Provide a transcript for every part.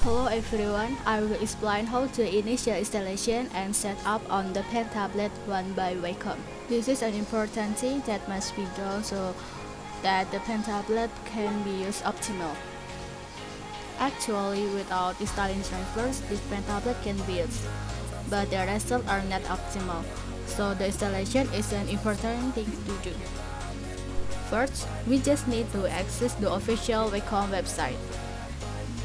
Hello everyone, I will explain how to initial installation and setup on the pen tablet run by Wacom. This is an important thing that must be done so that the pen tablet can be used optimal. Actually, without installing drivers, this pen tablet can be used, but the results are not optimal, so the installation is an important thing to do. First, we just need to access the official Wacom website.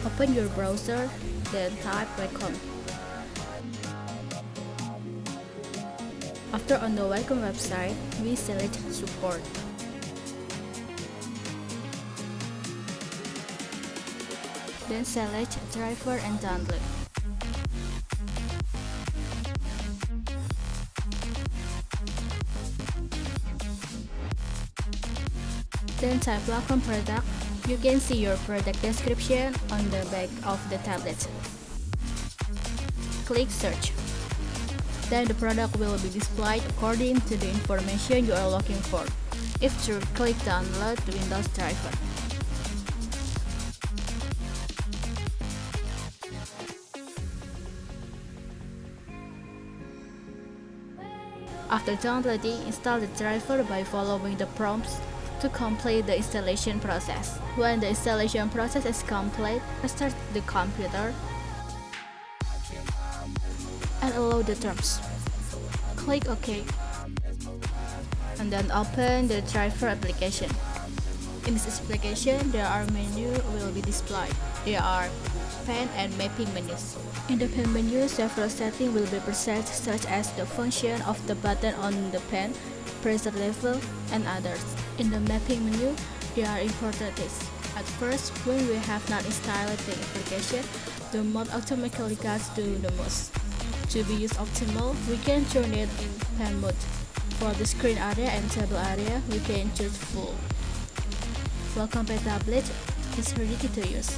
Open your browser, then type Wacom. After on the Wacom website, we select Support. Then select Driver and Download. Then type Wacom product. You can see your product description on the back of the tablet. Click Search. Then the product will be displayed according to the information you are looking for. If true, click Download the Windows driver. After downloading, install the driver by following the prompts to complete the installation process. When the installation process is complete, restart the computer and allow the terms. Click OK and then open the driver application. In this application, there are menus will be displayed. There are pen and mapping menus. In the pen menu, several settings will be preset, such as the function of the button on the pen, pressure level, and others. In the mapping menu, there are important things. At first, when we have not installed the application, the mode automatically goes to the most. To be used optimal, we can turn it in pen mode. For the screen area and table area, we can choose full. Wacom pen tablet is ready to use.